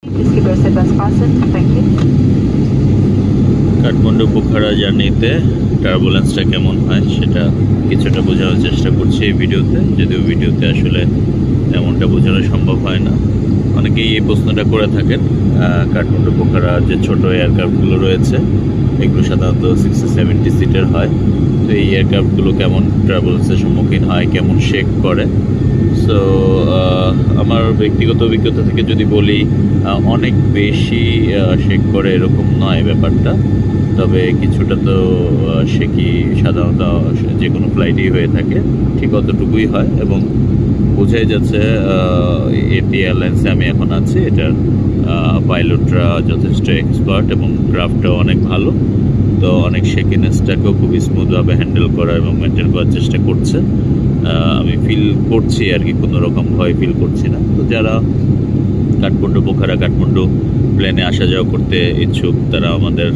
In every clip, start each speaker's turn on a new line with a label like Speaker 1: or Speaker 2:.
Speaker 1: Please keep your seatbelts fastened. Thank you.
Speaker 2: Kathmandu Pokhara জার্নিতে টার্বুলেন্সটা কেমন হয় সেটা কিছুটা বোঝানোর চেষ্টা করছি এই ভিডিওতে, যদিও ভিডিওতে আসলে তেমনটা বোঝানো সম্ভব হয় না। অনেকেই এই প্রশ্নটা করে থাকেন, কাঠমান্ডু পোখারা যে ছোট এয়ারক্রাফটগুলো রয়েছে এগুলো সাধারণত 60-70 সিটের হয়, তো এই এয়ারক্রাফটগুলো কেমন টার্বুলেন্সের সম্মুখীন হয়, কেমন শেক করে। সো আমার ব্যক্তিগত অভিজ্ঞতা থেকে যদি বলি, অনেক বেশি শেক করে এরকম নয় ব্যাপারটা, তবে কিছুটা তো শেকি সাধারণত যে কোনো ফ্লাইটেই হয়ে থাকে, ঠিক অতটুকুই হয়। এবং বোঝাই যাচ্ছে এটি এয়ারলাইন্সে আমি এখন আছি, এটার পাইলটরা যথেষ্ট এক্সপার্ট এবং ক্রাফটটাও অনেক ভালো, তো অনেক শেকিনেসটাকেও খুব স্মুথভাবে হ্যান্ডেল করা এবং মেনটেন করার চেষ্টা করছে। আমি ফিল করছি আর কি, কোনো রকম ভয় ফিল করছি না। তো যারা কাঠমান্ডু পোখারা কাঠমান্ডু প্লেনে আসা যাওয়া করতে ইচ্ছুক তারা আমাদের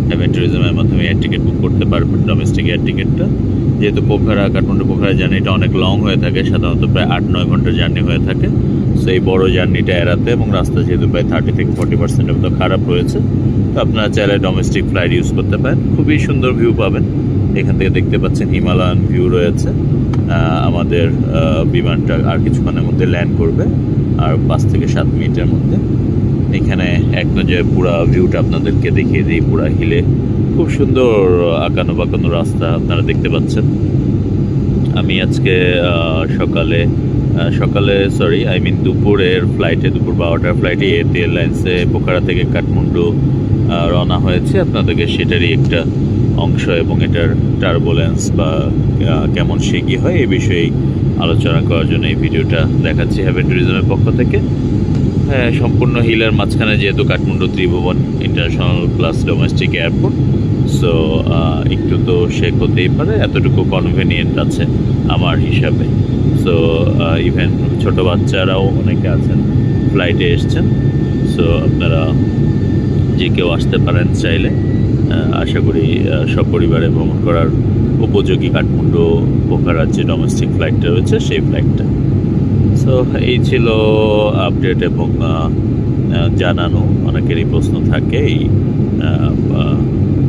Speaker 2: হেভেন ট্যুরিজমের মাধ্যমে এয়ার টিকিট বুক করতে পারবেন, ডোমেস্টিক এয়ার টিকিটটা। যেহেতু কাঠমান্ডু পোখারা জার্নিটা অনেক লং হয়ে থাকে, সাধারণত প্রায় 8-9 ঘন্টার জার্নি হয়ে থাকে, সো এই বড়ো জার্নিটা এড়াতে এবং রাস্তা যেহেতু প্রায় 30-40% মতো খারাপ রয়েছে, তো আপনারা চাইলে ডোমেস্টিক ফ্লাইট ইউজ করতে পারেন। খুবই সুন্দর ভিউ পাবেন, এখান থেকে দেখতে পাচ্ছেন হিমালয়ান ভিউ রয়েছে। আমাদের বিমানটা আর কিছুক্ষণের মধ্যে ল্যান্ড করবে, আর 5-7 মিনিটের মধ্যে। এখানে এক নজরে পুরা ভিউটা আপনাদেরকে দেখিয়ে দিই। পুরা হিলে খুব সুন্দর আঁকানো বাঁকানো রাস্তা আপনারা দেখতে পাচ্ছেন। আমি আজকে দুপুরের ফ্লাইটে, দুপুর 12টার ফ্লাইটে এটি এয়ারলাইন্সে পোখারা থেকে কাঠমান্ডু রওনা হয়েছে। আপনাদেরকে সেটারই একটা অংশ এবং এটার টার্বুলেন্স বা কেমন শেকি হয় এই বিষয়ে আলোচনা করার জন্য এই ভিডিওটা দেখাচ্ছি হেভেন ট্যুরিজমের পক্ষ থেকে। হ্যাঁ, সম্পূর্ণ হিলের মাঝখানে যেহেতু Kathmandu Tribhuvan international class domestic airport, so একটু তো শেক হতেই পারে, এতটুকু কনভেনিয়েন্ট আছে আমার হিসাবে। সো ইভেন ছোট বাচ্চারাও অনেকে আছেন ফ্লাইটে এসছেন, সো আপনারা যে কেউ আসতে পারেন চাইলে। আশা করি সপরিবারে ভ্রমণ করার উপযোগী কাঠমান্ডু পোখারার যে ডোমেস্টিক ফ্লাইটটা রয়েছে সেই ফ্লাইটটা। সো এই ছিল আপডেট এবং জানানো। অনেকেরই প্রশ্ন থাকে এই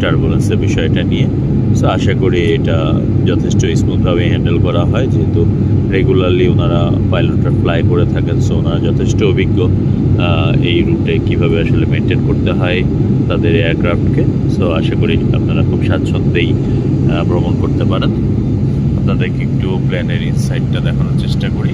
Speaker 2: টার্বুলেন্সের বিষয়টা নিয়ে। সো আশা করি এটা যথেষ্ট স্মুথভাবে হ্যান্ডেল করা হয়, যেহেতু রেগুলারলি ওনারা পাইলটরা ফ্লাই করে থাকেন, সো ওনারা যথেষ্ট অভিজ্ঞ এই রুটে কীভাবে আসলে মেনটেন করতে হয় তাদের এয়ারক্রাফটকে। সো আশা করি আপনারা খুব স্বাচ্ছন্দ্যেই ভ্রমণ করতে পারেন। আপনাদেরকে একটু প্লেনের ইনসাইডটা দেখানোর চেষ্টা করি।